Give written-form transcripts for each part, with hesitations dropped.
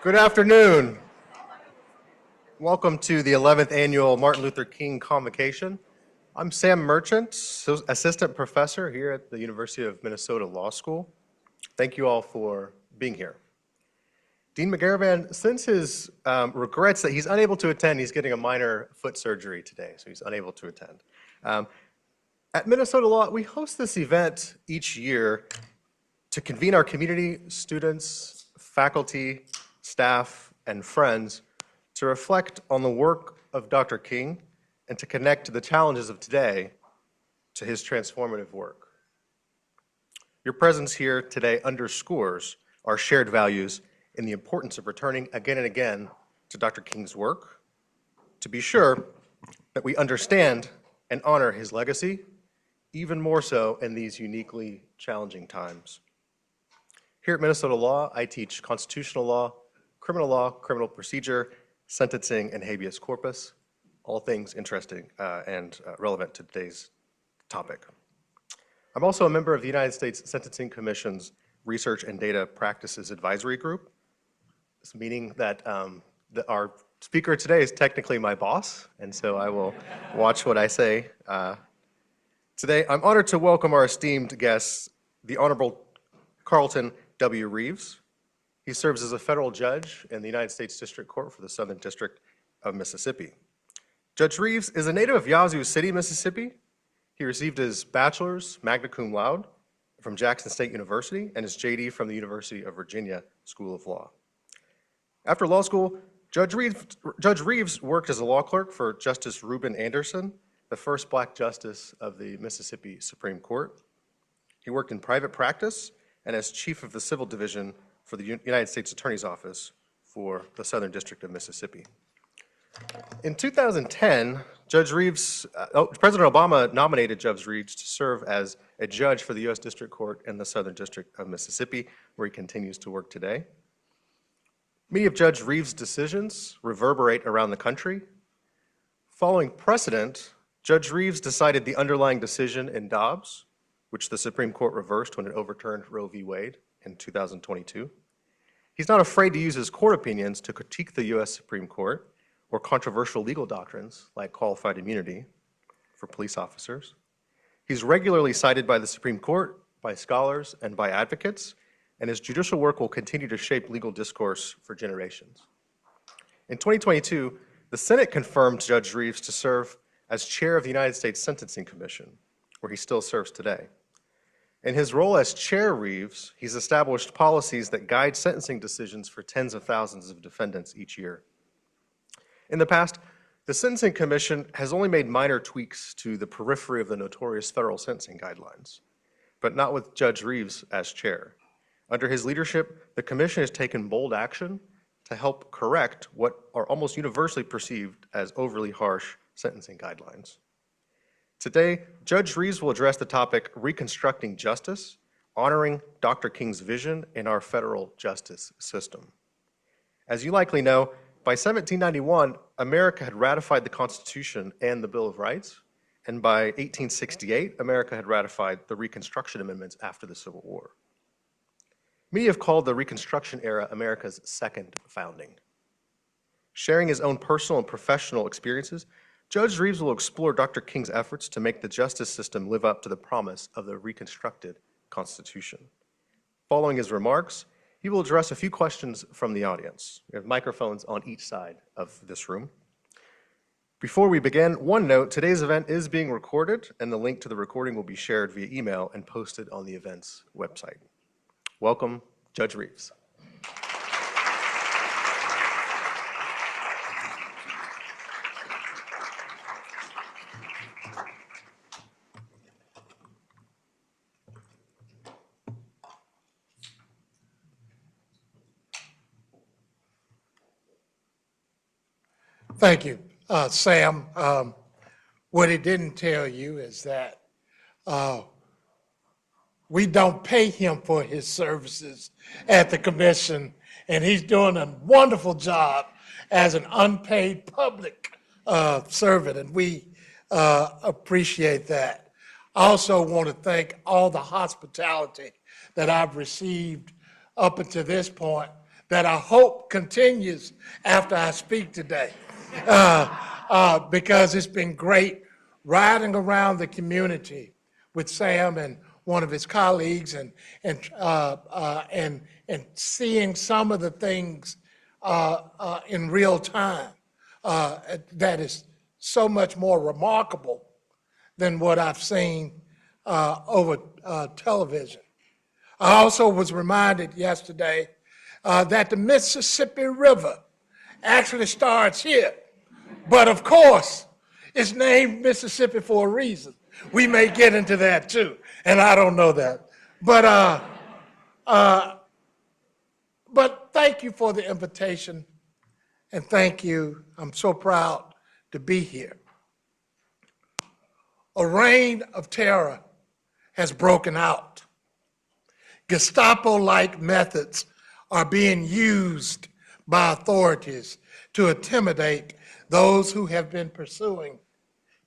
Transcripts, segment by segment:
Good afternoon. Welcome to the 11th Annual Martin Luther King Convocation. I'm Sam Merchant, Assistant Professor here at the University of Minnesota Law School. Thank you all for being here. Dean McGarrivan, since his regrets that he's unable to attend, he's getting a minor foot surgery today, so he's unable to attend. At Minnesota Law, we host this event each year to convene our community, students, faculty, staff, and friends to reflect on the work of Dr. King and to connect to the challenges of today to his transformative work. Your presence here today underscores our shared values and the importance of returning again and again to Dr. King's work, to be sure that we understand and honor his legacy, even more so in these uniquely challenging times. Here at Minnesota Law, I teach constitutional law, criminal procedure, sentencing, and habeas corpus, all things interesting and relevant to today's topic. I'm also a member of the United States Sentencing Commission's Research and Data Practices Advisory Group. This meaning that our speaker today is technically my boss, and so I will watch what I say. Today, I'm honored to welcome our esteemed guest, the Honorable Carlton W. Reeves. He serves as a federal judge in the United States District Court for the Southern District of Mississippi. Judge Reeves is a native of Yazoo City, Mississippi. He received his bachelor's, magna cum laude, from Jackson State University and his JD from the University of Virginia School of Law. After law school, Judge Reeves worked as a law clerk for Justice Reuben Anderson, the first Black justice of the Mississippi Supreme Court. He worked in private practice and as chief of the civil division for the United States Attorney's Office for the Southern District of Mississippi. In 2010, President Obama nominated Judge Reeves to serve as a judge for the U.S. District Court in the Southern District of Mississippi, where he continues to work today. Many of Judge Reeves' decisions reverberate around the country. Following precedent, Judge Reeves decided the underlying decision in Dobbs, which the Supreme Court reversed when it overturned Roe v. Wade in 2022. He's not afraid to use his court opinions to critique the U.S. Supreme Court or controversial legal doctrines like qualified immunity for police officers. He's regularly cited by the Supreme Court, by scholars, and by advocates, and his judicial work will continue to shape legal discourse for generations. In 2022, the Senate confirmed Judge Reeves to serve as chair of the United States Sentencing Commission, where he still serves today. In his role as chair, Reeves, he's established policies that guide sentencing decisions for tens of thousands of defendants each year. In the past, the Sentencing Commission has only made minor tweaks to the periphery of the notorious federal sentencing guidelines, but not with Judge Reeves as chair. Under his leadership, the commission has taken bold action to help correct what are almost universally perceived as overly harsh sentencing guidelines. Today, Judge Reeves will address the topic Reconstructing Justice, honoring Dr. King's vision in our federal justice system. As you likely know, by 1791, America had ratified the Constitution and the Bill of Rights, and by 1868, America had ratified the Reconstruction Amendments after the Civil War. Many have called the Reconstruction era America's second founding. Sharing his own personal and professional experiences, Judge Reeves will explore Dr. King's efforts to make the justice system live up to the promise of the Reconstructed Constitution. Following his remarks, he will address a few questions from the audience. We have microphones on each side of this room. Before we begin, one note, today's event is being recorded, and the link to the recording will be shared via email and posted on the event's website. Welcome, Judge Reeves. Thank you, Sam. What he didn't tell you is that we don't pay him for his services at the commission, and he's doing a wonderful job as an unpaid public servant, and we appreciate that. I also want to thank all the hospitality that I've received up until this point. that I hope continues after I speak today, because it's been great riding around the community with Sam and one of his colleagues, and seeing some of the things in real time that is so much more remarkable than what I've seen over television. I also was reminded yesterday that the Mississippi River actually starts here. But of course, it's named Mississippi for a reason. We may get into that too, and I don't know that. But thank you for the invitation, and thank you. I'm so proud to be here. A reign of terror has broken out. Gestapo-like methods are being used by authorities to intimidate those who have been pursuing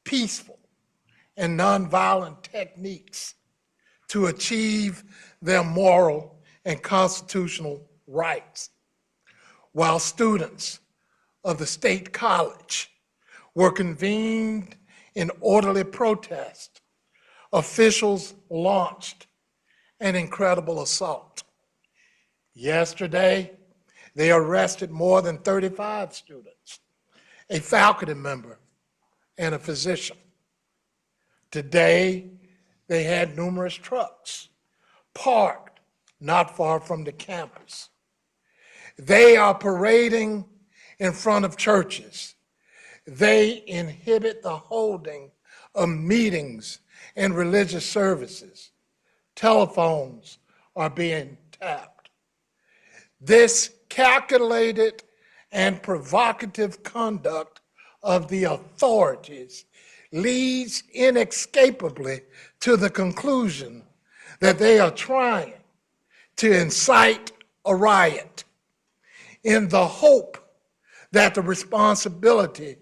peaceful and nonviolent techniques to achieve their moral and constitutional rights. While students of the State College were convened in orderly protest, officials launched an incredible assault. Yesterday, they arrested more than 35 students, a faculty member, and a physician. Today, they had numerous trucks parked not far from the campus. They are parading in front of churches. They inhibit the holding of meetings and religious services. Telephones are being tapped. This calculated and provocative conduct of the authorities leads inescapably to the conclusion that they are trying to incite a riot in the hope that the responsibility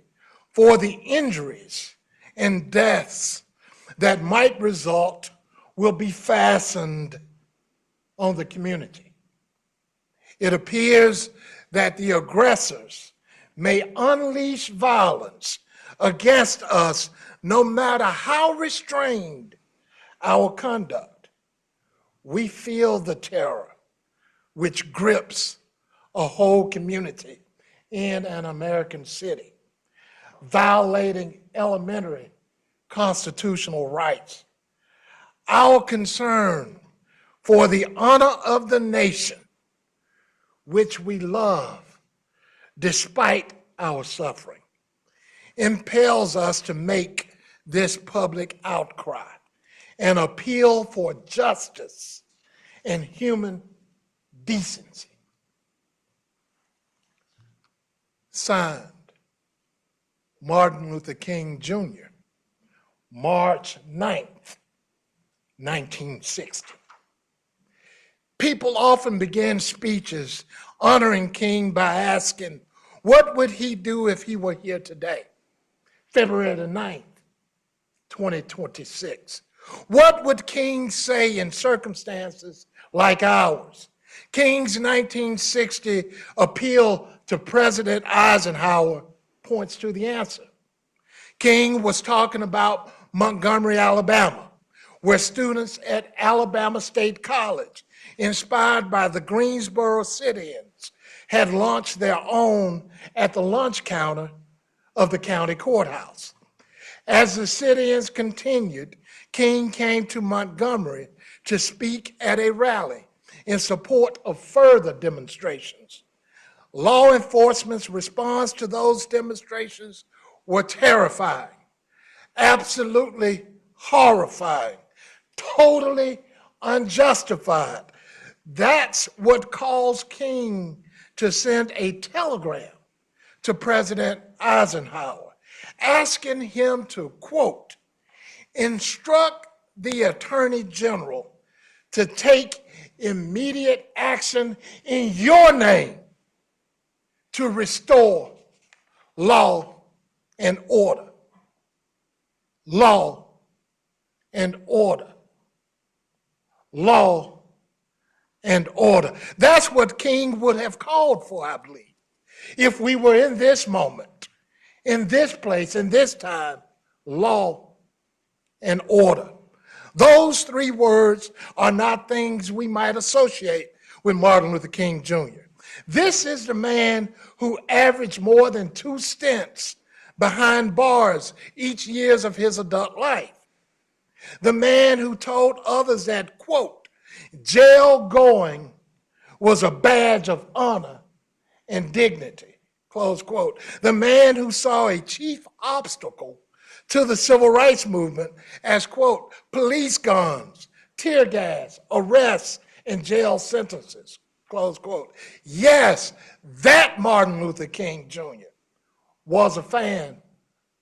for the injuries and deaths that might result will be fastened on the community. It appears that the aggressors may unleash violence against us no matter how restrained our conduct. We feel the terror which grips a whole community in an American city, violating elementary constitutional rights. Our concern for the honor of the nation, which we love despite our suffering, impels us to make this public outcry and appeal for justice and human decency. Signed, Martin Luther King Jr., March 9th, 1960. People often begin speeches honoring King by asking, what would he do if he were here today? February the 9th, 2026. What would King say in circumstances like ours? King's 1960 appeal to President Eisenhower points to the answer. King was talking about Montgomery, Alabama, where students at Alabama State College, inspired by the Greensboro sit-ins, had launched their own at the lunch counter of the county courthouse. As the sit-ins continued, King came to Montgomery to speak at a rally in support of further demonstrations. Law enforcement's response to those demonstrations were terrifying, absolutely horrifying, totally unjustified. That's what caused King to send a telegram to President Eisenhower, asking him to, quote, instruct the Attorney General to take immediate action in your name to restore law and order. Law and order. Law and order. That's what King would have called for, I believe, if we were in this moment, in this place, in this time, law and order. Those three words are not things we might associate with Martin Luther King Jr. This is the man who averaged more than 2 stints behind bars each year of his adult life. The man who told others that, quote, jail going was a badge of honor and dignity, close quote. The man who saw a chief obstacle to the civil rights movement as, quote, police guns, tear gas, arrests, and jail sentences, close quote. Yes, that Martin Luther King Jr. was a fan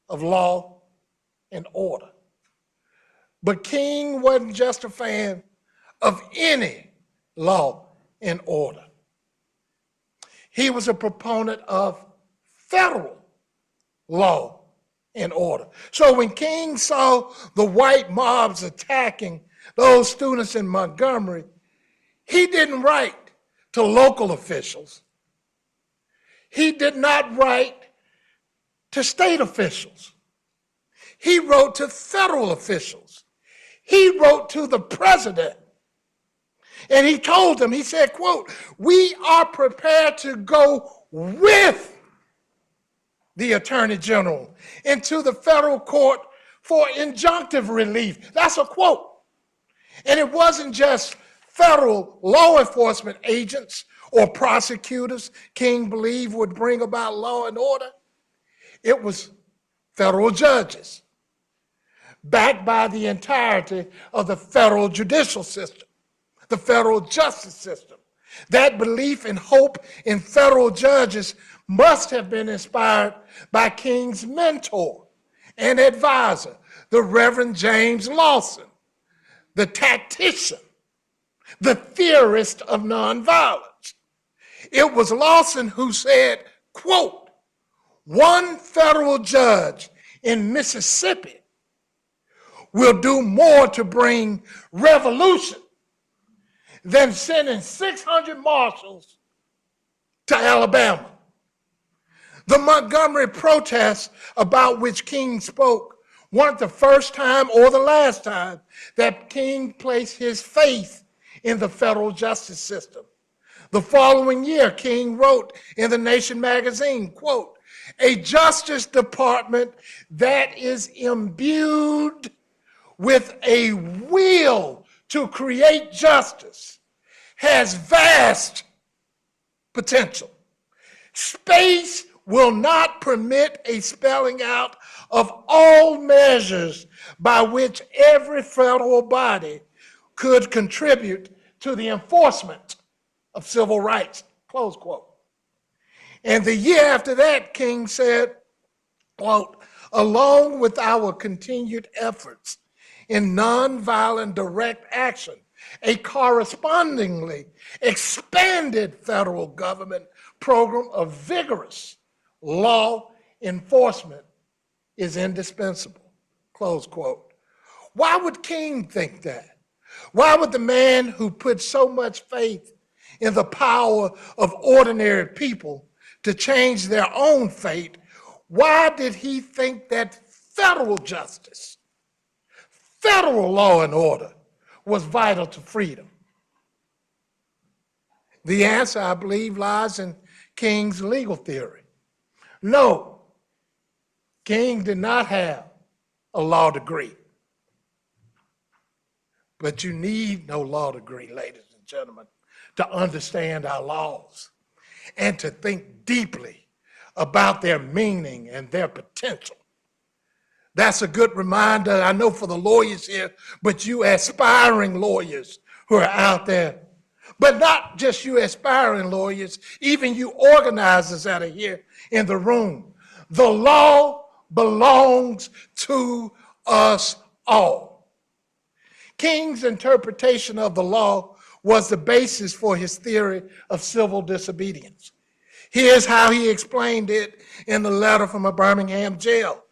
of law and order. But King wasn't just a fan of any law and order. He was a proponent of federal law and order. So when King saw the white mobs attacking those students in Montgomery, he didn't write to local officials. He did not write to state officials. He wrote to federal officials. He wrote to the president. And he told them, he said, quote, we are prepared to go with the Attorney General into the federal court for injunctive relief. That's a quote. And it wasn't just federal law enforcement agents or prosecutors King believed would bring about law and order. It was federal judges, backed by the entirety of the federal judicial system, the federal justice system. That belief and hope in federal judges must have been inspired by King's mentor and advisor, the Reverend James Lawson, the tactician, the theorist of nonviolence. It was Lawson who said, quote, one federal judge in Mississippi will do more to bring revolution than sending 600 marshals to Alabama. The Montgomery protests about which King spoke weren't the first time or the last time that King placed his faith in the federal justice system. The following year, King wrote in The Nation magazine, quote, a justice department that is imbued with a will to create justice has vast potential. Space will not permit a spelling out of all measures by which every federal body could contribute to the enforcement of civil rights, close quote. And the year after that, King said, quote, along with our continued efforts in nonviolent direct action, a correspondingly expanded federal government program of vigorous law enforcement is indispensable, close quote. Why would King think that? Why would the man who put so much faith in the power of ordinary people to change their own fate, why did he think that federal justice, federal law and order was vital to freedom? The answer, I believe, lies in King's legal theory. No, King did not have a law degree. But you need no law degree, ladies and gentlemen, to understand our laws and to think deeply about their meaning and their potential. That's a good reminder, I know, for the lawyers here, but you aspiring lawyers who are out there. But not just you aspiring lawyers, even you organizers that are here in the room. The law belongs to us all. King's interpretation of the law was the basis for his theory of civil disobedience. Here's how he explained it in the letter from a Birmingham jail.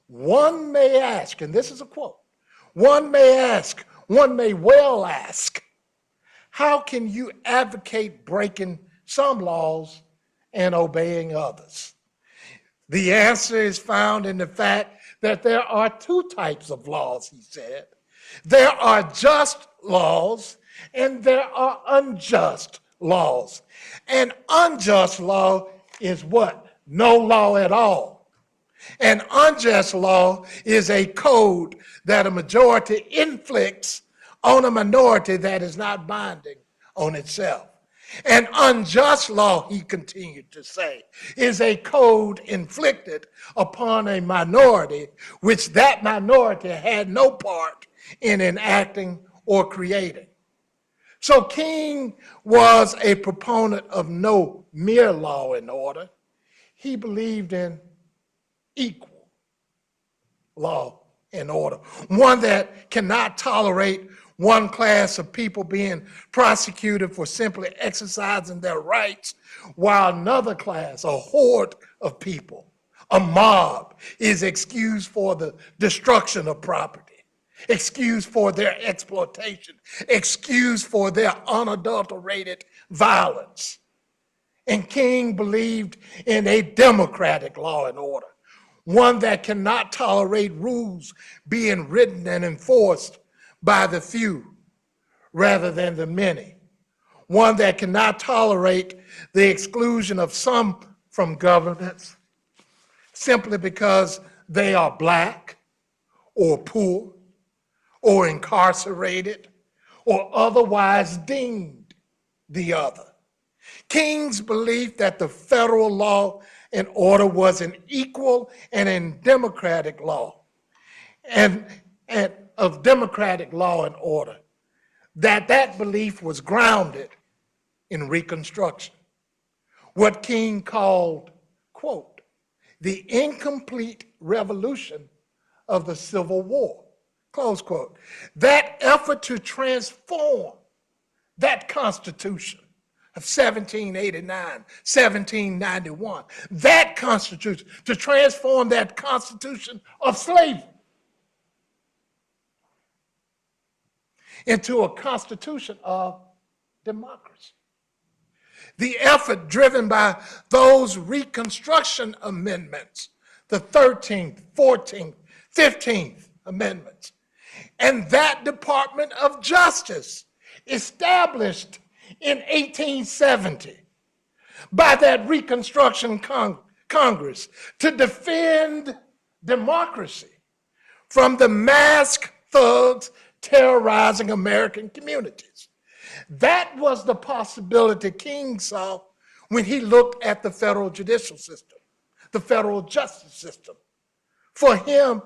One may ask, and this is a quote, one may well ask, how can you advocate breaking some laws and obeying others? The answer is found in the fact that there are two types of laws, he said. There are just laws and there are unjust laws. An unjust law is what? No law at all. An unjust law is a code that a majority inflicts on a minority that is not binding on itself. An unjust law, he continued to say, is a code inflicted upon a minority which that minority had no part in enacting or creating. So King was a proponent of no mere law and order. He believed in equal law and order, one that cannot tolerate one class of people being prosecuted for simply exercising their rights, while another class, a horde of people, a mob, is excused for the destruction of property, excused for their exploitation, excused for their unadulterated violence. And King believed in a democratic law and order, one that cannot tolerate rules being written and enforced by the few rather than the many, one that cannot tolerate the exclusion of some from governance simply because they are black or poor or incarcerated or otherwise deemed the other. King's belief that the federal law and order was an equal and a democratic law and of democratic law and order, that belief was grounded in Reconstruction, what King called, quote, the incomplete revolution of the Civil War, close quote. That effort to transform that Constitution of 1789, 1791, that Constitution, to transform that Constitution of slavery into a Constitution of democracy. The effort driven by those Reconstruction amendments, the 13th, 14th, 15th Amendments, and that Department of Justice established in 1870 by that Reconstruction Congress to defend democracy from the masked thugs terrorizing American communities. That was the possibility King saw when he looked at the federal judicial system, the federal justice system. For him,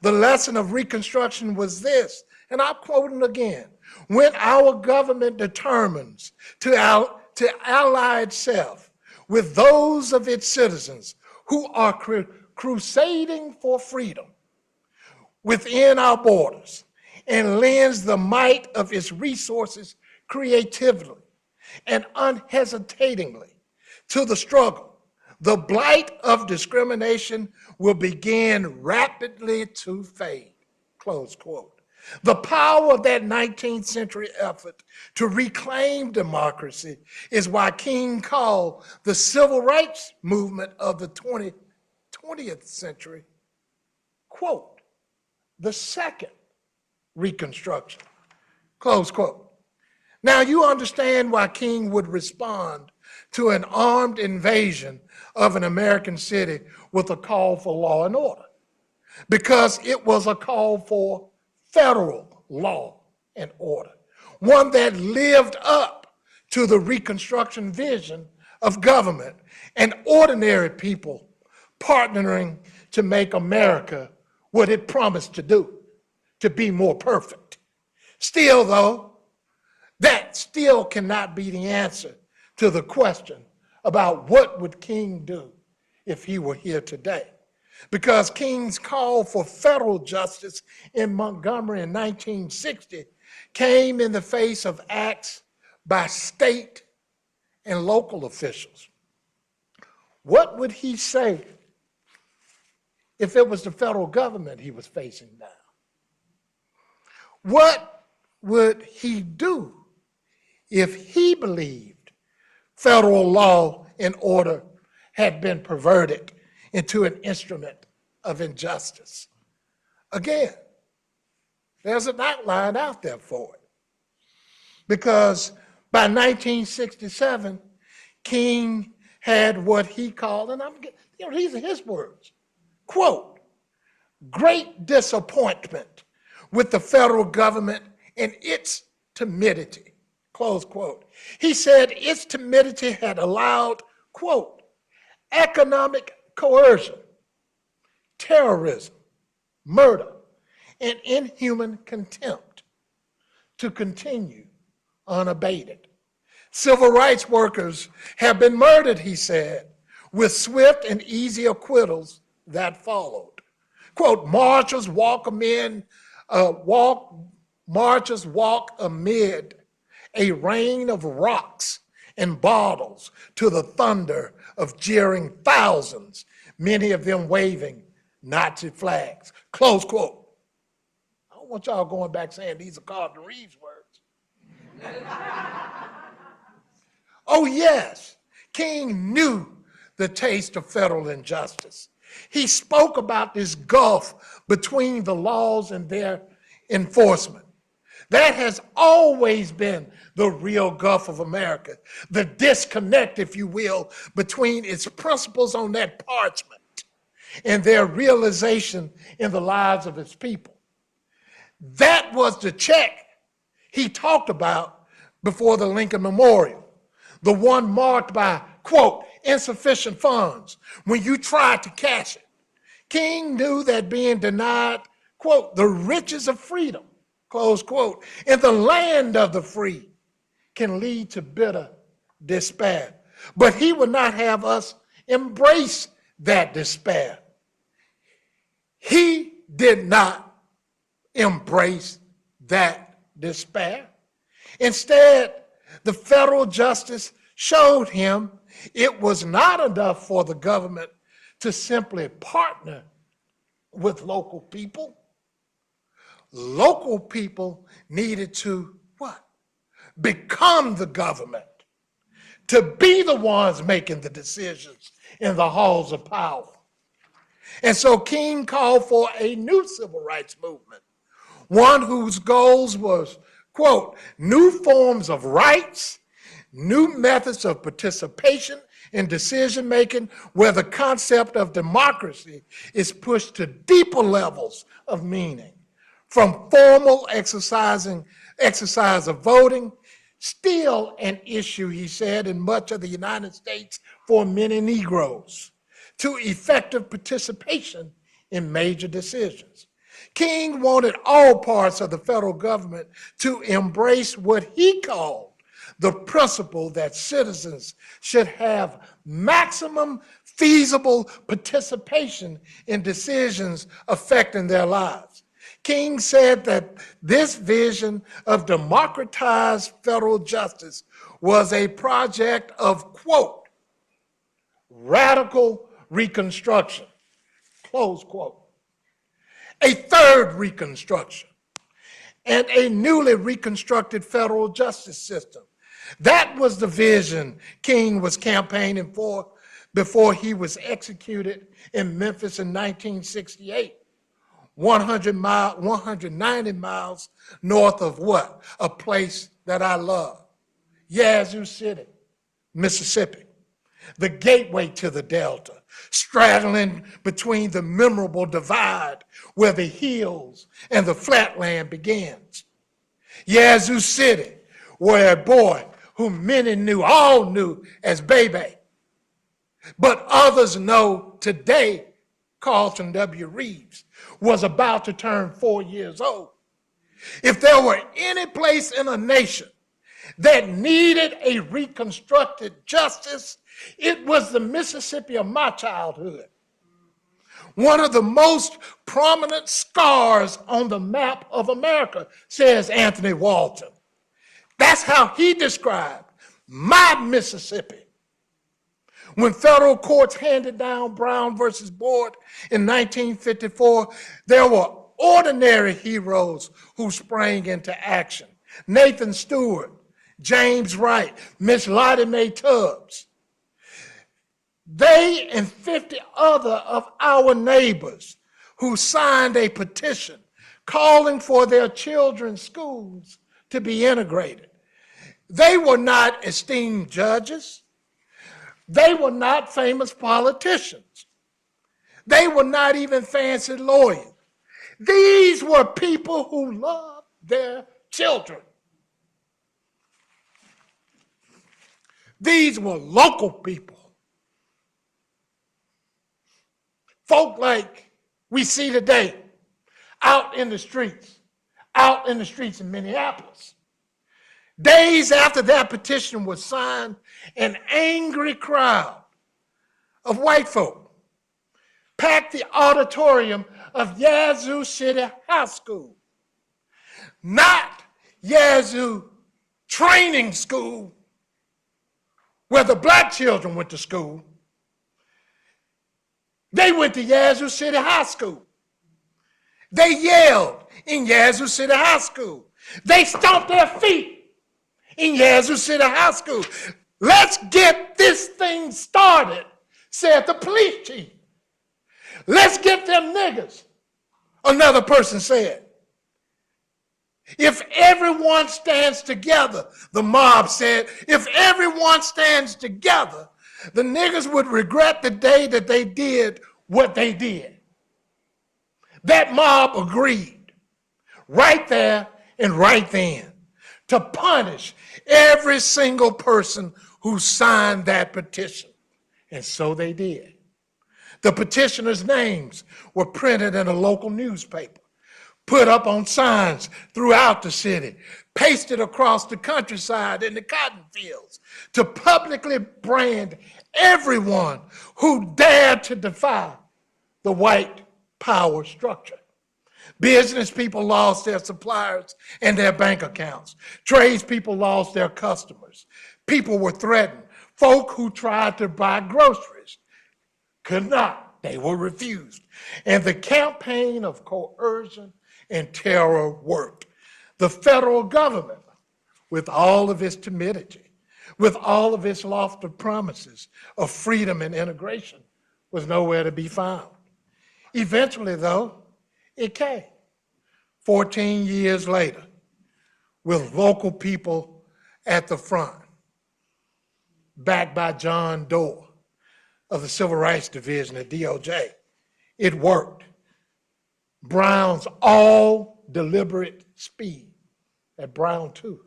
the lesson of Reconstruction was this, and I'm quoting again, when our government determines to ally itself with those of its citizens who are crusading for freedom within our borders, and lends the might of its resources creatively and unhesitatingly to the struggle, the blight of discrimination will begin rapidly to fade, close quote. The power of that 19th century effort to reclaim democracy is why King called the civil rights movement of the 20th century, quote, the second Reconstruction, close quote. Now you understand why King would respond to an armed invasion of an American city with a call for law and order, because it was a call for federal law and order, one that lived up to the Reconstruction vision of government and ordinary people partnering to make America what it promised to do, to be more perfect. Still, though, that still cannot be the answer to the question about what would King do if he were here today. Because King's call for federal justice in Montgomery in 1960 came in the face of acts by state and local officials. What would he say if it was the federal government he was facing now? What would he do if he believed federal law and order had been perverted into an instrument of injustice. Again, there's an outline out there for it. Because by 1967, King had what he called, and these are his words, quote, great disappointment with the federal government and its timidity, close quote. He said its timidity had allowed, quote, economic coercion, terrorism, murder, and inhuman contempt to continue unabated. Civil rights workers have been murdered, he said, with swift and easy acquittals that followed. Quote, marchers walk amid a rain of rocks and bottles to the thunder of jeering thousands, many of them waving Nazi flags, close quote. I don't want y'all going back saying these are Carlton Reeves words. Oh yes, King knew the taste of federal injustice. He spoke about this gulf between the laws and their enforcement. That has always been the real gulf of America, the disconnect, if you will, between its principles on that parchment and their realization in the lives of its people. That was the check he talked about before the Lincoln Memorial, the one marked by, quote, insufficient funds when you tried to cash it. King knew that being denied, quote, the riches of freedom, close quote, in the land of the free can lead to bitter despair. But he would not have us embrace that despair. He did not embrace that despair. Instead, the federal justice showed him it was not enough for the government to simply partner with local people. Local people needed to what? Become the government, to be the ones making the decisions in the halls of power. And so King called for a new civil rights movement, one whose goals was, quote, new forms of rights, new methods of participation in decision-making, where the concept of democracy is pushed to deeper levels of meaning, from formal exercise of voting, still an issue, he said, in much of the United States for many Negroes, to effective participation in major decisions. King wanted all parts of the federal government to embrace what he called the principle that citizens should have maximum feasible participation in decisions affecting their lives. King said that this vision of democratized federal justice was a project of, quote, radical reconstruction, close quote. A third reconstruction and a newly reconstructed federal justice system. That was the vision King was campaigning for before he was executed in Memphis in 1968, 190 miles north of what? A place that I love, Yazoo City, Mississippi, the gateway to the Delta, straddling between the memorable divide where the hills and the flatland begins. Yazoo City, where a boy whom many knew, all knew as Baby, but others know today, Carlton W. Reeves, was about to turn 4 years old. If there were any place in a nation that needed a reconstructed justice, it was the Mississippi of my childhood. One of the most prominent scars on the map of America, says Anthony Walton. That's how he described my Mississippi. When federal courts handed down Brown versus Board in 1954, there were ordinary heroes who sprang into action. Nathan Stewart, James Wright, Miss Lottie Mae Tubbs. They and 50 other of our neighbors who signed a petition calling for their children's schools to be integrated. They were not esteemed judges. They were not famous politicians. They were not even fancy lawyers. These were people who loved their children. These were local people. Folk like we see today out in the streets in Minneapolis. Days after that petition was signed, an angry crowd of white folk packed the auditorium of Yazoo City High School. Not Yazoo Training School, where the black children went to school. They went to Yazoo City High School. They yelled in Yazoo City High School. They stomped their feet in Yazoo City High School. Let's get this thing started, said the police chief. Let's get them niggas, another person said. If everyone stands together, the mob said, if everyone stands together, the niggas would regret the day that they did what they did. That mob agreed right there and right then to punish every single person who signed that petition. And so they did. The petitioners' names were printed in a local newspaper, put up on signs throughout the city, pasted across the countryside in the cotton fields to publicly brand everyone who dared to defy the white power structure. Business people lost their suppliers and their bank accounts. Tradespeople lost their customers. People were threatened. Folk who tried to buy groceries could not. They were refused. And the campaign of coercion and terror worked. The federal government, with all of its timidity, with all of its lofty promises of freedom and integration, was nowhere to be found. Eventually, though, it came. 14 years later, with local people at the front, backed by John Doe of the Civil Rights Division at DOJ, it worked. Brown's all deliberate speed at Brown 2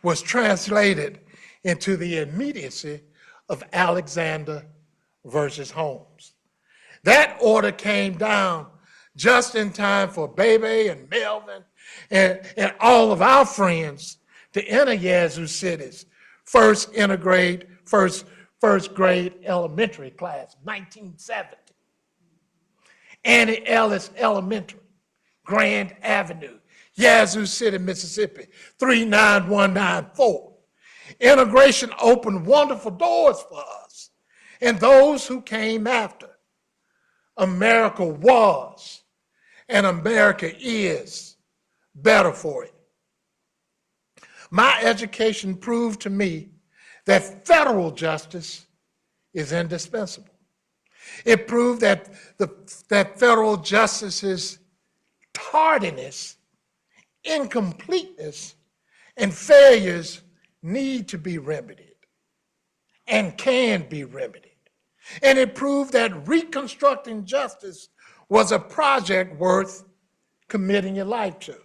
was translated into the immediacy of Alexander versus Holmes. That order came down just in time for Bebe and Melvin and all of our friends to enter Yazoo City's first grade elementary class, 1970. Annie Ellis Elementary, Grand Avenue, Yazoo City, Mississippi, 39194. Integration opened wonderful doors for us and those who came after. America was and America is better for it. My education proved to me that federal justice is indispensable. It proved that that federal justice's tardiness, incompleteness, and failures need to be remedied and can be remedied. And it proved that reconstructing justice was a project worth committing your life to.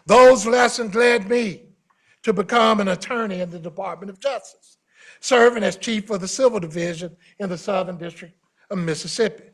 Those lessons led me to become an attorney in the Department of Justice, serving as chief of the Civil Division in the Southern District of Mississippi.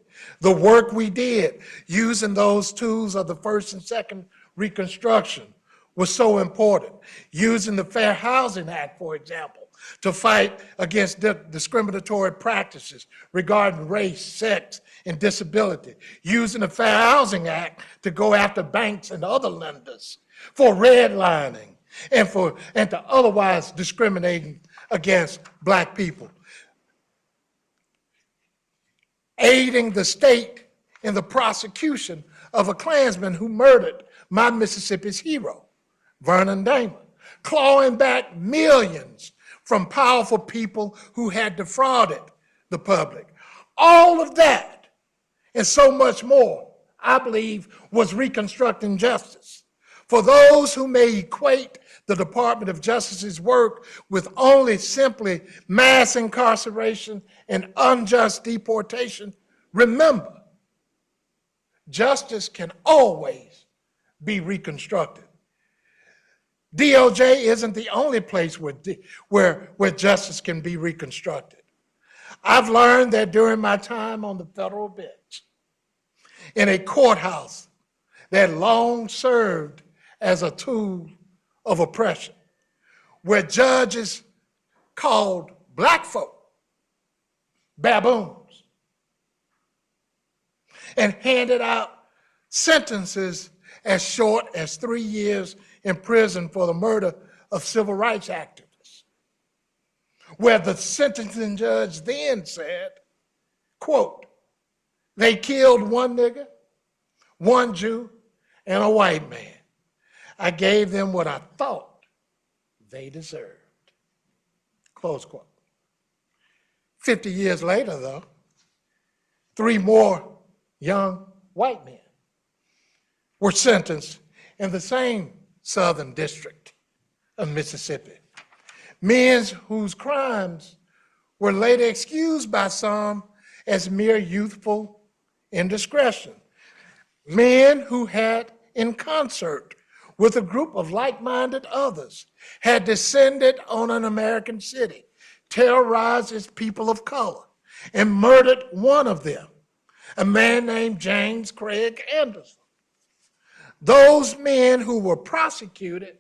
The work we did using those tools of the first and second Reconstruction was so important. Using the Fair Housing Act, for example, to fight against discriminatory practices regarding race, sex, and disability. Using the Fair Housing Act to go after banks and other lenders for redlining and to otherwise discriminating against black people. Aiding the state in the prosecution of a Klansman who murdered my Mississippi's hero, Vernon Damon. clawing back millions from powerful people who had defrauded the public. All of that and so much more, I believe, was reconstructing justice. For those who may equate the Department of Justice's work with only simply mass incarceration and unjust deportation, remember, justice can always be reconstructed. DOJ isn't the only place where justice can be reconstructed. I've learned that during my time on the federal bench, in a courthouse that long served as a tool of oppression, where judges called black folk baboons and handed out sentences as short as 3 years in prison for the murder of civil rights activists, where the sentencing judge then said, quote, "They killed one nigger, one Jew, and a white man. I gave them what I thought they deserved." Close quote. 50 years later, though, 3 more young white men were sentenced in the same Southern District of Mississippi. Men whose crimes were later excused by some as mere youthful indiscretion. Men who had, in concert with a group of like-minded others, had descended on an American city, terrorized its people of color, and murdered one of them, a man named James Craig Anderson. Those men who were prosecuted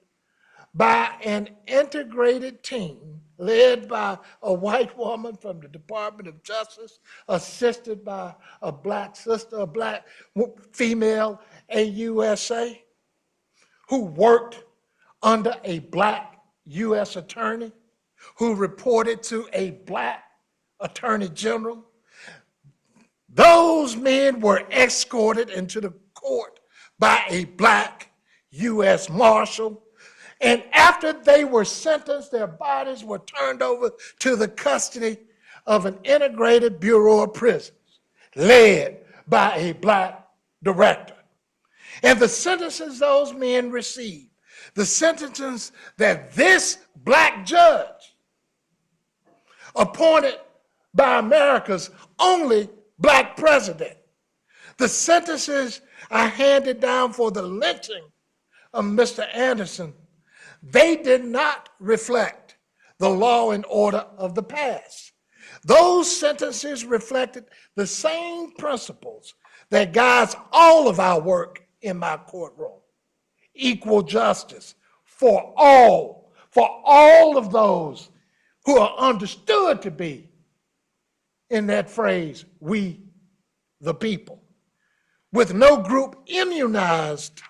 by an integrated team led by a white woman from the Department of Justice, assisted by a black sister, a black female AUSA, who worked under a black U.S. attorney, who reported to a black attorney general. Those men were escorted into the court by a black U.S. Marshal. And after they were sentenced, their bodies were turned over to the custody of an integrated Bureau of Prisons, led by a black director. And the sentences those men received, the sentences that this black judge, appointed by America's only black president, the sentences I handed down for the lynching of Mr. Anderson, they did not reflect the law and order of the past. Those sentences reflected the same principles that guides all of our work in my courtroom. Equal justice for all of those who are understood to be, in that phrase, we the people, with no group immunized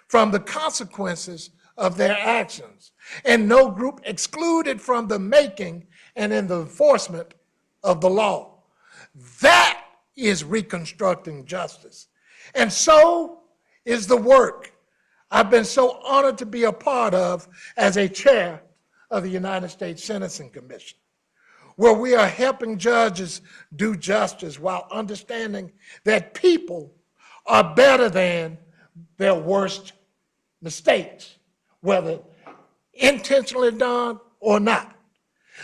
from the consequences of their actions, and no group excluded from the making and in the enforcement of the law. That is reconstructing justice. And so is the work I've been so honored to be a part of as a chair of the United States Sentencing Commission, where we are helping judges do justice while understanding that people are better than their worst mistakes, whether intentionally done or not.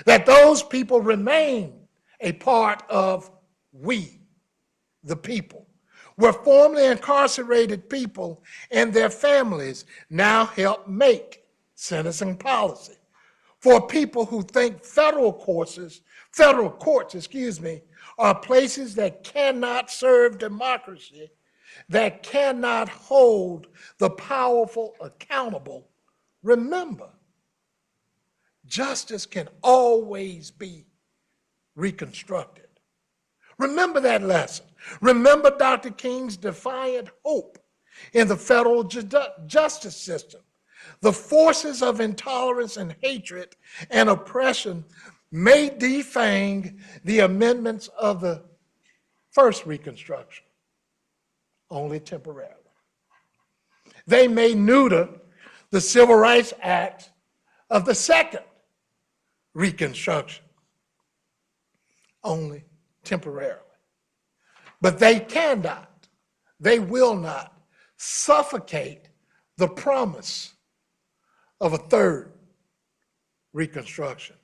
That those people remain a part of we, the people, where formerly incarcerated people and their families now help make sentencing policy. For people who think federal courts, are places that cannot serve democracy, that cannot hold the powerful accountable, remember, justice can always be reconstructed. Remember that lesson. Remember Dr. King's defiant hope in the federal justice system. The forces of intolerance and hatred and oppression may defang the amendments of the first Reconstruction, only temporarily. They may neuter the Civil Rights Act of the second Reconstruction, only temporarily. But they cannot, they will not suffocate the promise of a third Reconstruction.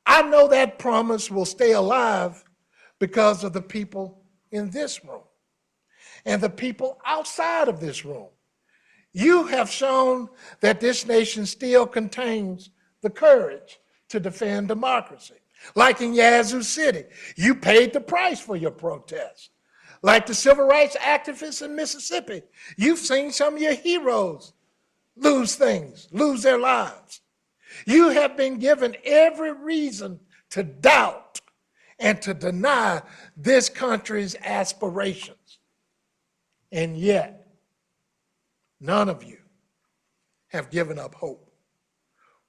I know that promise will stay alive because of the people in this room and the people outside of this room. You have shown that this nation still contains the courage to defend democracy. Like in Yazoo City, you paid the price for your protest. Like the civil rights activists in Mississippi, you've seen some of your heroes lose things, lose their lives. You have been given every reason to doubt and to deny this country's aspirations. And yet, none of you have given up hope.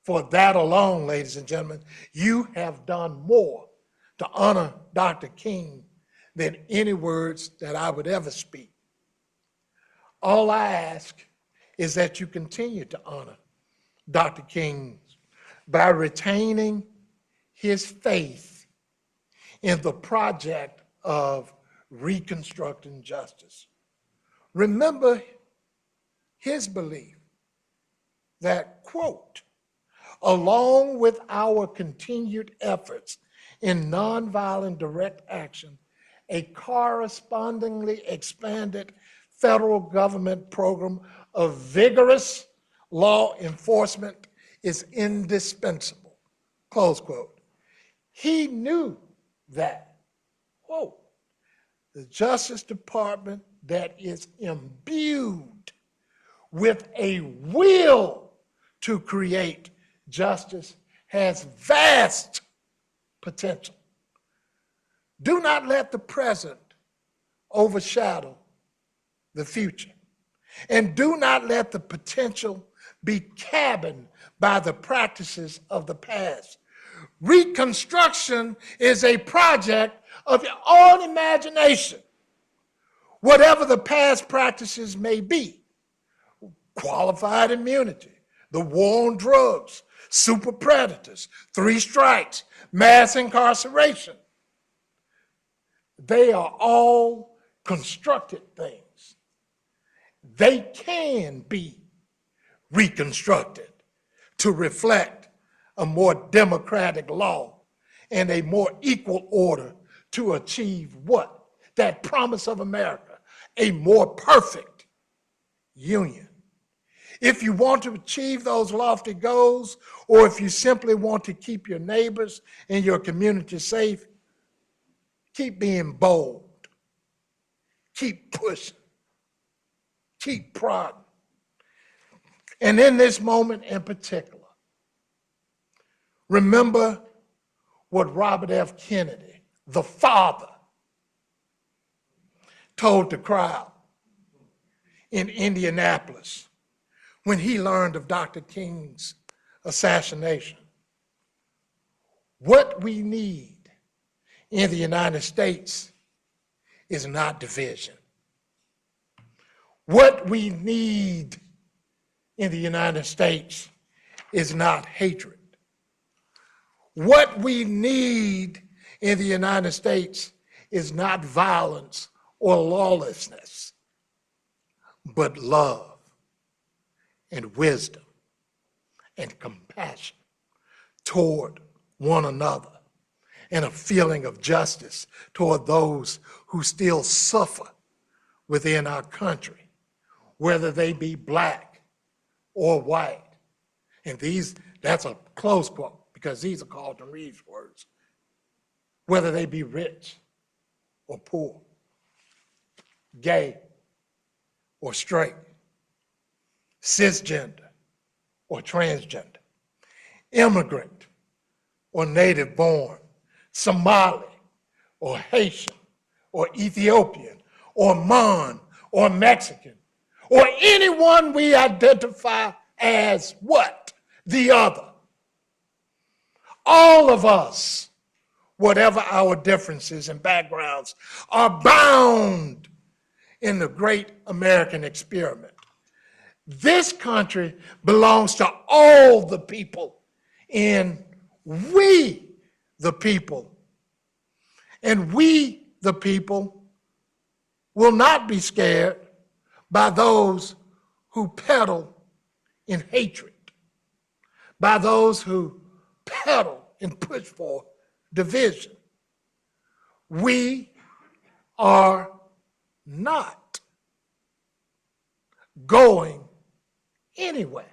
For that alone, ladies and gentlemen, you have done more to honor Dr. King than any words that I would ever speak. All I ask is that you continue to honor Dr. King by retaining his faith in the project of reconstructing justice. Remember his belief that, quote, along with our continued efforts in nonviolent direct action, a correspondingly expanded federal government program of vigorous law enforcement is indispensable, close quote. He knew that, quote, the Justice Department that is imbued with a will to create justice has vast potential. Do not let the present overshadow the future. And do not let the potential be cabined by the practices of the past. Reconstruction is a project of your own imagination. Whatever the past practices may be, qualified immunity, the war on drugs, super predators, 3 strikes, mass incarceration, they are all constructed things. They can be reconstructed to reflect a more democratic law and a more equal order to achieve what? That promise of America, a more perfect union. If you want to achieve those lofty goals, or if you simply want to keep your neighbors and your community safe, keep being bold, keep pushing, keep prodding. And in this moment in particular, remember what Robert F. Kennedy, the father, told the crowd in Indianapolis when he learned of Dr. King's assassination. What we need in the United States is not division. What we need in the United States is not hatred. What we need in the United States is not violence or lawlessness, but love and wisdom and compassion toward one another, and a feeling of justice toward those who still suffer within our country, whether they be black or white. And that's a close quote, because these are Carlton Reeves' words. Whether they be rich or poor, gay or straight, cisgender or transgender, immigrant or native born, Somali or Haitian or Ethiopian or Mon or Mexican, or anyone we identify as what? The other. All of us, whatever our differences and backgrounds, are bound in the great American experiment. This country belongs to all the people in we the people. And we the people will not be scared by those who peddle in hatred, by those who peddle and push for division. We are not going anywhere.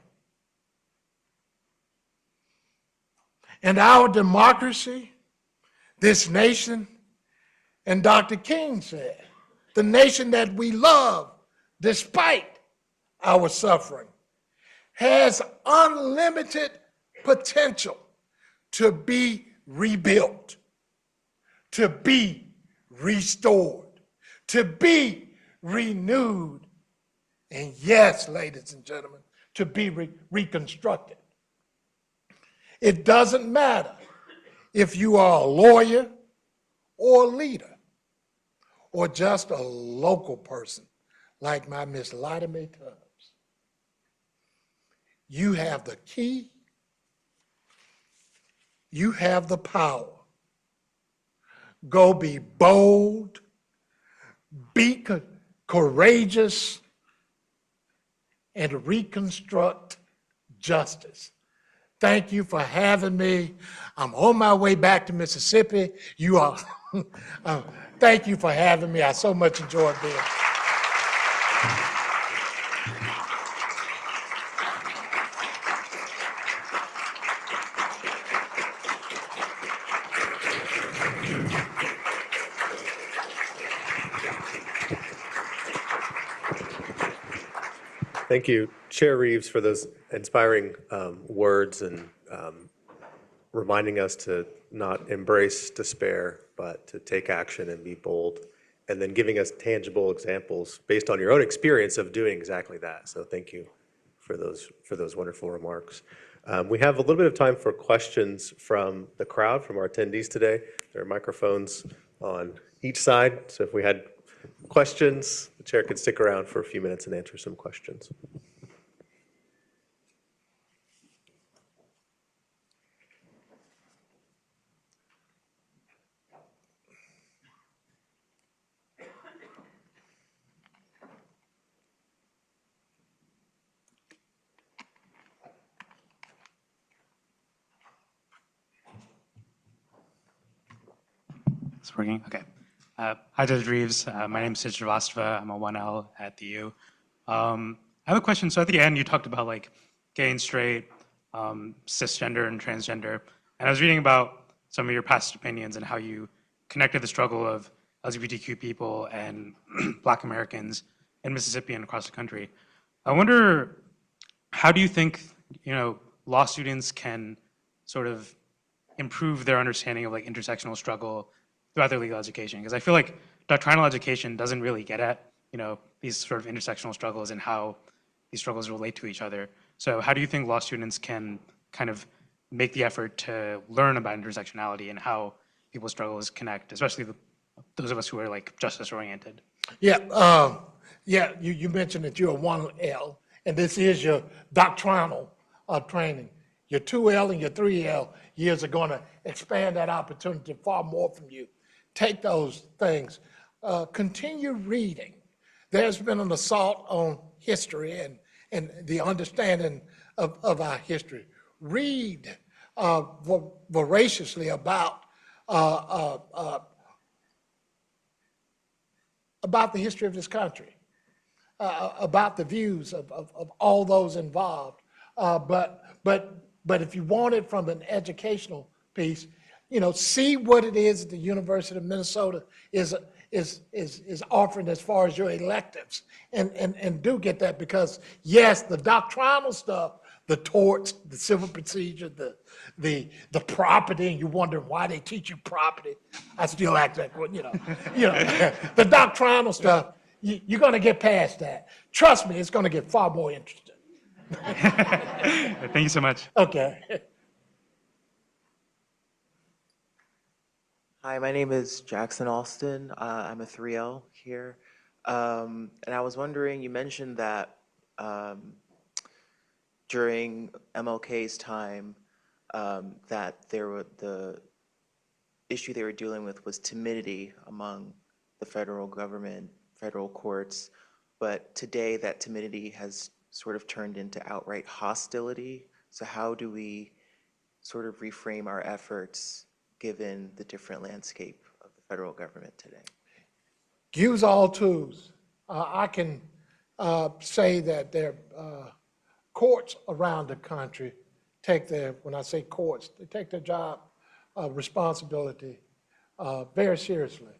And our democracy, this nation, and Dr. King said, the nation that we love, despite our suffering, has unlimited potential to be rebuilt, to be restored, to be renewed, and yes, ladies and gentlemen, to be reconstructed. It doesn't matter if you are a lawyer or a leader or just a local person like my Miss Lottie Mae Tubbs. You have the key. You have the power. Go be bold, be courageous, and reconstruct justice. Thank you for having me. I'm on my way back to Mississippi. You are. Thank you for having me. I so much enjoyed being here. Thank you, Chair Reeves, for those inspiring words and reminding us to not embrace despair, but to take action and be bold, and then giving us tangible examples based on your own experience of doing exactly that. So thank you for those wonderful remarks. We have a little bit of time for questions from the crowd, from our attendees today. There are microphones on each side, so if we had questions, the chair could stick around for a few minutes and answer some questions. It's working? Okay. Hi, Judge Reeves. My name is Sid Srivastava. I'm a 1L at the U. I have a question. So at the end, you talked about like gay and straight, cisgender and transgender. And I was reading about some of your past opinions and how you connected the struggle of LGBTQ people and Black Americans in Mississippi and across the country. I wonder, how do you think, law students can sort of improve their understanding of like intersectional struggle throughout their legal education? Because I feel like doctrinal education doesn't really get at, these sort of intersectional struggles and how these struggles relate to each other. So how do you think law students can kind of make the effort to learn about intersectionality and how people's struggles connect, especially those of us who are like justice oriented? Yeah, you mentioned that you're a 1L, and this is your doctrinal training. Your 2L and your 3L years are going to expand that opportunity far more from you. Take those things. Continue reading. There's been an assault on history and the understanding of our history. Read voraciously about the history of this country, about the views of all those involved. But if you want it from an educational piece, see what it is the University of Minnesota is offering as far as your electives, and do get that, because yes, the doctrinal stuff, the torts, the civil procedure, the property, and you wonder why they teach you property. I still act like, the doctrinal stuff, you're going to get past that. Trust me, it's going to get far more interesting. Thank you so much. Okay. Hi, my name is Jackson Alston. I'm a 3L here. And I was wondering, you mentioned that during MLK's time, that the issue they were dealing with was timidity among the federal government, federal courts, but today that timidity has sort of turned into outright hostility. So how do we sort of reframe our efforts given the different landscape of the federal government today? Use all tools. I can say that there courts around the country take their, when I say courts, they take their job responsibility very seriously.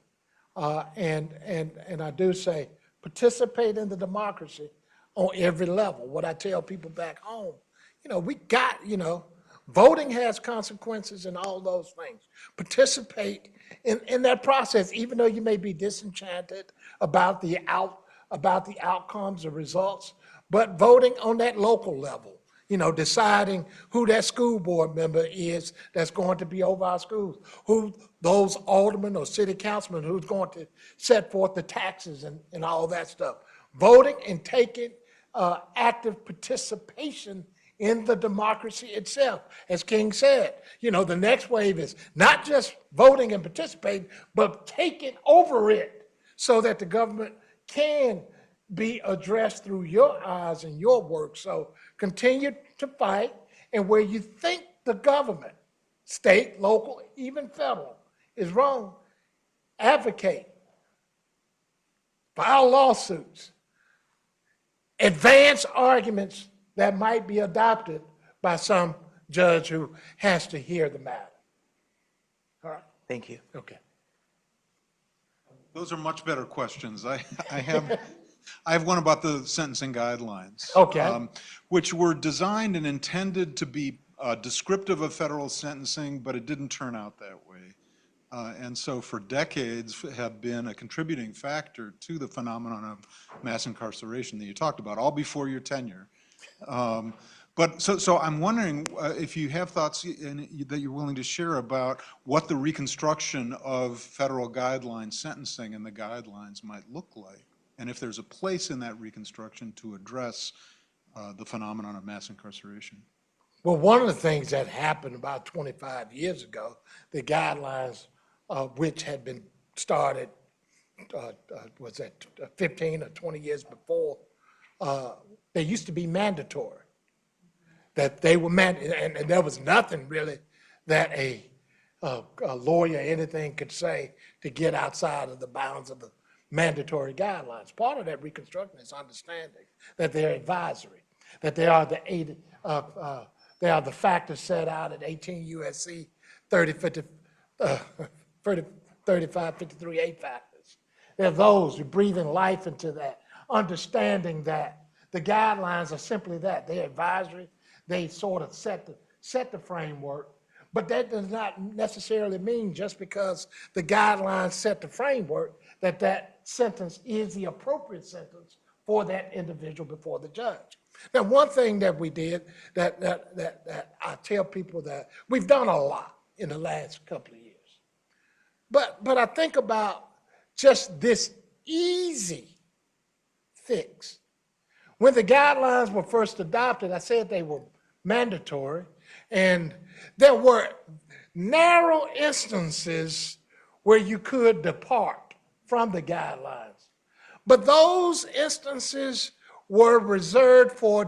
And I do say participate in the democracy on every level. What I tell people back home, we got, voting has consequences and all those things. Participate in that process, even though you may be disenchanted about the outcomes or results, but voting on that local level, deciding who that school board member is that's going to be over our schools, who those aldermen or city councilmen who's going to set forth the taxes and all that stuff. Voting and taking active participation in the democracy itself. As King said, the next wave is not just voting and participating, but taking over it so that the government can be addressed through your eyes and your work. So continue to fight, and where you think the government, state, local, even federal, is wrong, advocate, file lawsuits, advance arguments that might be adopted by some judge who has to hear the matter. All right? Thank you. Okay. Those are much better questions. I have one about the sentencing guidelines. Okay. Which were designed and intended to be descriptive of federal sentencing, but it didn't turn out that way. And so for decades have been a contributing factor to the phenomenon of mass incarceration that you talked about, all before your tenure. But so I'm wondering if you have thoughts that you're willing to share about what the reconstruction of federal guidelines, sentencing and the guidelines might look like, and if there's a place in that reconstruction to address the phenomenon of mass incarceration. Well, one of the things that happened about 25 years ago, the guidelines which had been started, was that 15 or 20 years before, they used to be mandatory. That they were and there was nothing really that a lawyer or anything could say to get outside of the bounds of the mandatory guidelines. Part of that reconstruction is understanding that they're advisory, that they are they are the factors set out at 18 U.S.C. 3553A factors. They're those who breathing life into that, understanding that the guidelines are simply that. They're advisory. They sort of set the framework, but that does not necessarily mean just because the guidelines set the framework that that sentence is the appropriate sentence for that individual before the judge. Now, one thing that we did that I tell people that we've done a lot in the last couple of years, but I think about just this easy fix. When the guidelines were first adopted, I said they were mandatory, and there were narrow instances where you could depart from the guidelines. But those instances were reserved for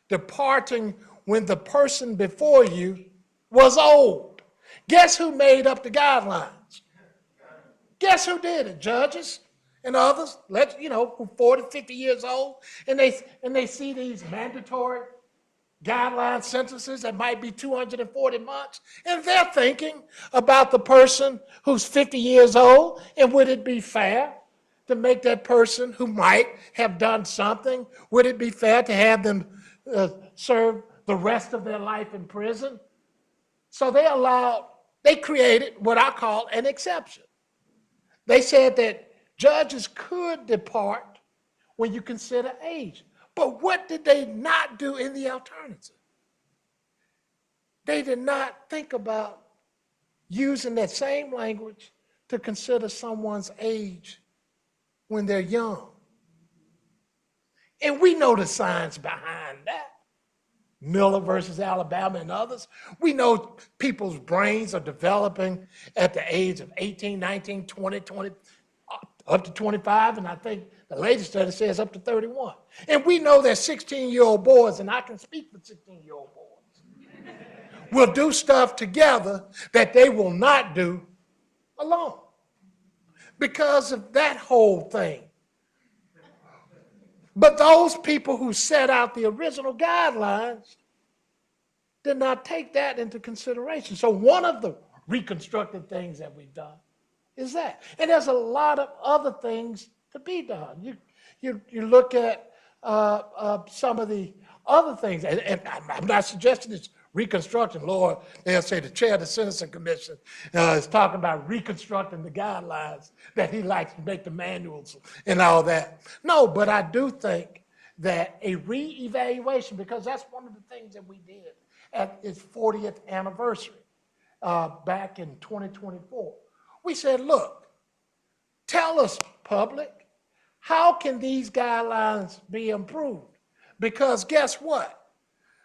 departing when the person before you was old. Guess who made up the guidelines? Guess who did it? Judges and others, who 40, 50 years old, and they see these mandatory guideline sentences that might be 240 months, and they're thinking about the person who's 50 years old, and would it be fair to make that person who might have done something, would it be fair to have them serve the rest of their life in prison? So they created what I call an exception. They said that judges could depart when you consider age. But what did they not do in the alternative? They did not think about using that same language to consider someone's age when they're young. And we know the science behind that. Miller versus Alabama and others. We know people's brains are developing at the age of 18, 19, 20, 20, up to 25, and I think the latest study says up to 31. And we know that 16-year-old boys, and I can speak for 16-year-old boys, will do stuff together that they will not do alone because of that whole thing. But those people who set out the original guidelines did not take that into consideration. So one of the reconstructed things that we've done is that. And there's a lot of other things to be done. You look at some of the other things, and I'm not suggesting it's reconstruction. Lord, they'll say the chair of the Sentencing Commission is talking about reconstructing the guidelines that he likes to make the manuals and all that. No, but I do think that a reevaluation, because that's one of the things that we did at its 40th anniversary back in 2024. We said, look, tell us, public, how can these guidelines be improved? Because guess what?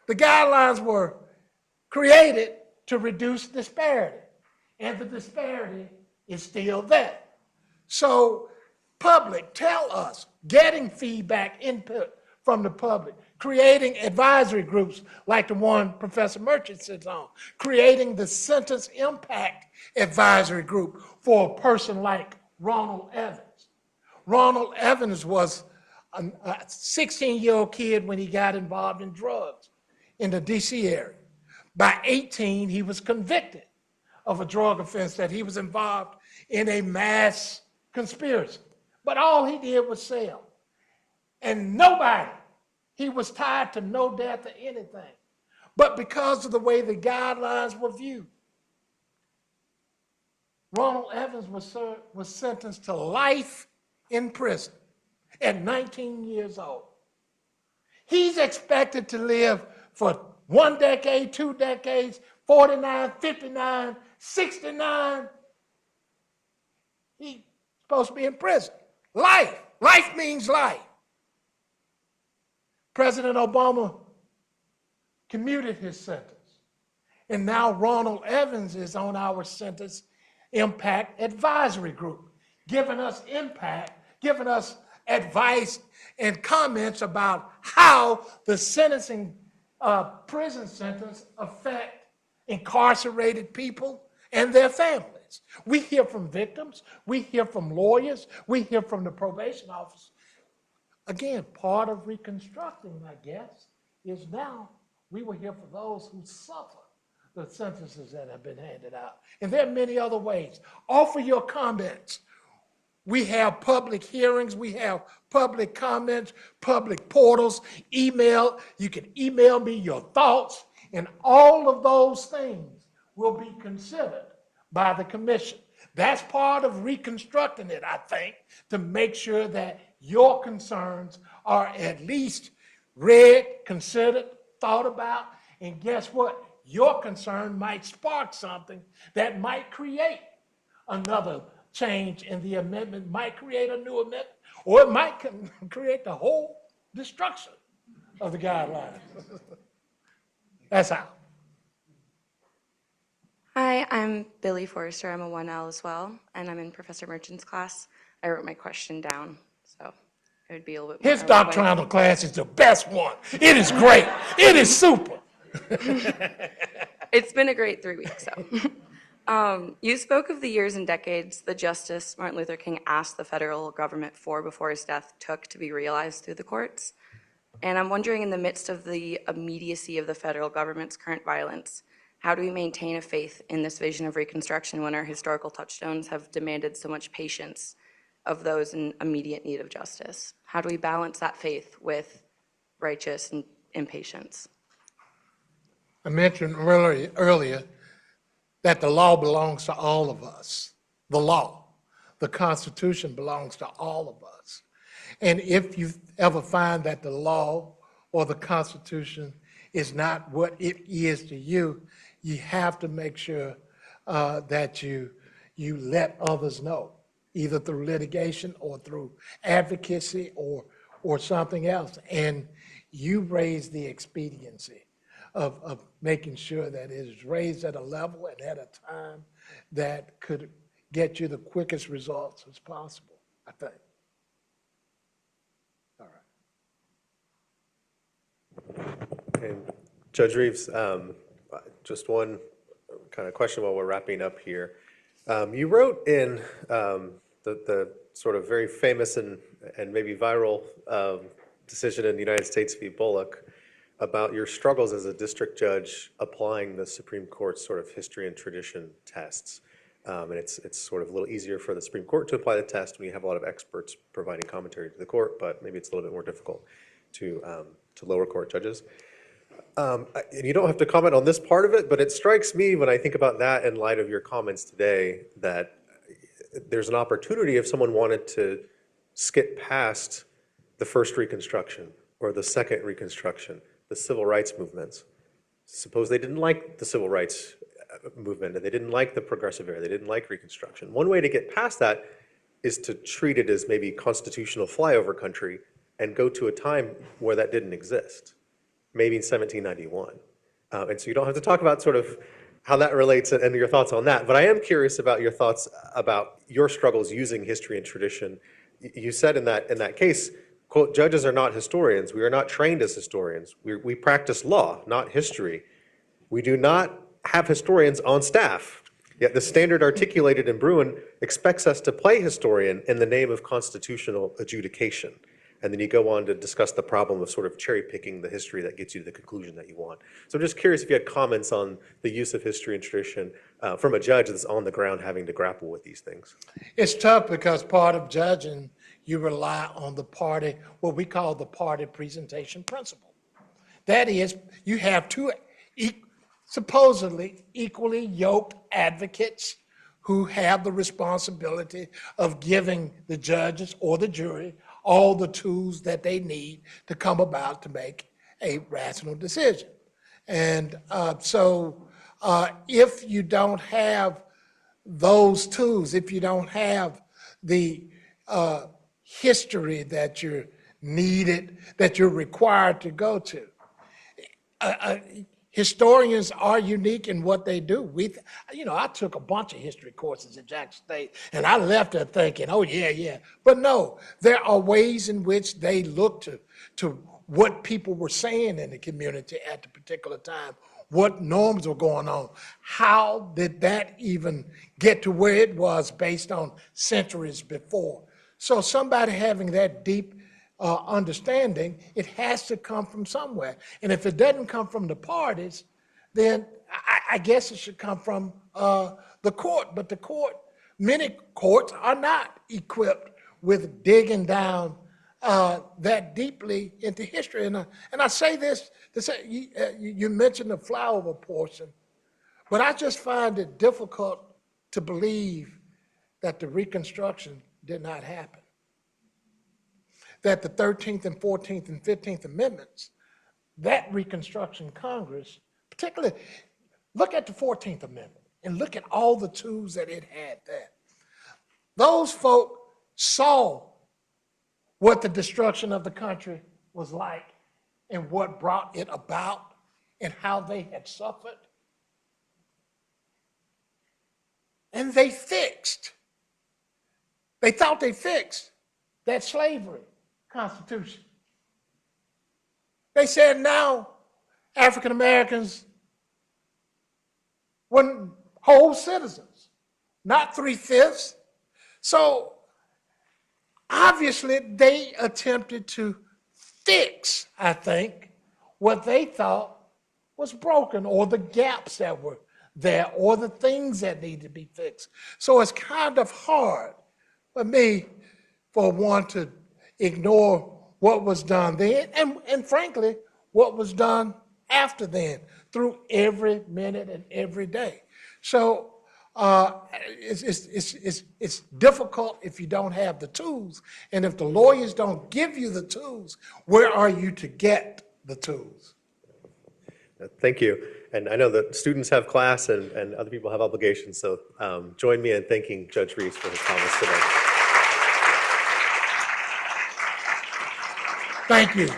The guidelines were created to reduce disparity, and the disparity is still there. So, public, tell us, getting feedback, input from the public, creating advisory groups like the one Professor Merchant sits on, creating the Sentence Impact Advisory Group for a person like Ronald Evans. Ronald Evans was a 16-year-old kid when he got involved in drugs in the D.C. area. By 18, he was convicted of a drug offense that he was involved in a mass conspiracy. But all he did was sell. And nobody, he was tied to no death or anything. But because of the way the guidelines were viewed, Ronald Evans was sentenced to life in prison at 19 years old. He's expected to live for 1 decade, 2 decades, 49, 59, 69. He's supposed to be in prison. Life. Life means life. President Obama commuted his sentence. And now Ronald Evans is on our Sentence Impact Advisory Group, giving us impact, giving us advice and comments about how the sentencing prison sentence affect incarcerated people and their families. We hear from victims, we hear from lawyers, we hear from the probation office. Again, part of reconstructing, I guess, is now we will hear from those who suffer the sentences that have been handed out. And there are many other ways. Offer your comments. We have public hearings, we have public comments, public portals, email. You can email me your thoughts, and all of those things will be considered by the commission. That's part of reconstructing it, I think, to make sure that your concerns are at least read, considered, thought about, and guess what? Your concern might spark something that might create another change in the amendment, might create a new amendment, or it might create the whole destruction of the guidelines. That's how. Hi, I'm Billy Forrester. I'm a 1L as well, and I'm in Professor Merchant's class. I wrote my question down, so it would be a little bit more. His doctrinal class is the best one. It is great. It is super. It's been a great 3 weeks, so. You spoke of the years and decades the Justice Martin Luther King asked the federal government for before his death took to be realized through the courts. And I'm wondering, in the midst of the immediacy of the federal government's current violence, how do we maintain a faith in this vision of Reconstruction when our historical touchstones have demanded so much patience of those in immediate need of justice? How do we balance that faith with righteous impatience? I mentioned earlier that the law belongs to all of us. The law, the Constitution belongs to all of us. And if you ever find that the law or the Constitution is not what it is to you, you have to make sure that you let others know, either through litigation or through advocacy or something else. And you raise the expediency. of making sure that it is raised at a level and at a time that could get you the quickest results as possible, I think. All right. And Judge Reeves, just one kind of question while we're wrapping up here. You wrote in the sort of very famous and maybe viral decision in the United States v. Bullock about your struggles as a district judge applying the Supreme Court's sort of history and tradition tests. And it's sort of a little easier for the Supreme Court to apply the test when you have a lot of experts providing commentary to the court, but maybe it's a little bit more difficult to lower court judges. And you don't have to comment on this part of it, but it strikes me when I think about that in light of your comments today that there's an opportunity if someone wanted to skip past the first Reconstruction or the second Reconstruction, the civil rights movements. Suppose they didn't like the civil rights movement and they didn't like the progressive era, they didn't like Reconstruction. One way to get past that is to treat it as maybe constitutional flyover country and go to a time where that didn't exist, maybe in 1791. And so you don't have to talk about sort of how that relates and your thoughts on that, but I am curious about your thoughts about your struggles using history and tradition. You said in that case, quote, judges are not historians. We are not trained as historians. We practice law, not history. We do not have historians on staff. Yet the standard articulated in Bruin expects us to play historian in the name of constitutional adjudication. And then you go on to discuss the problem of sort of cherry picking the history that gets you to the conclusion that you want. So I'm just curious if you had comments on the use of history and tradition from a judge that's on the ground having to grapple with these things. It's tough because part of judging, you rely on the party, what we call the party presentation principle. That is, you have two supposedly equally yoked advocates who have the responsibility of giving the judges or the jury all the tools that they need to come about to make a rational decision. And so if you don't have those tools, if you don't have the history that you're needed, that you're required to go to, historians are unique in what they do. I took a bunch of history courses at Jackson State, and I left there thinking, oh, yeah. But no, there are ways in which they look to what people were saying in the community at the particular time, what norms were going on. How did that even get to where it was based on centuries before? So somebody having that deep understanding, it has to come from somewhere. And if it doesn't come from the parties, then I guess it should come from the court. But the court, many courts are not equipped with digging down that deeply into history. And I say this to say, you mentioned the flyover portion, but I just find it difficult to believe that the Reconstruction did not happen. That the 13th and 14th and 15th Amendments, that Reconstruction Congress, particularly, look at the 14th Amendment and look at all the tools that it had there. Those folk saw what the destruction of the country was like and what brought it about and how they had suffered. And they thought they fixed that slavery Constitution. They said now African Americans weren't whole citizens, not 3/5. So obviously they attempted to fix, I think, what they thought was broken or the gaps that were there or the things that need to be fixed. So it's kind of hard for me for one to ignore what was done then and frankly, what was done after then through every minute and every day. So it's difficult if you don't have the tools. And if the lawyers don't give you the tools, where are you to get the tools? Thank you. And I know that students have class and other people have obligations, so join me in thanking Judge Reeves for his comments today. Thank you.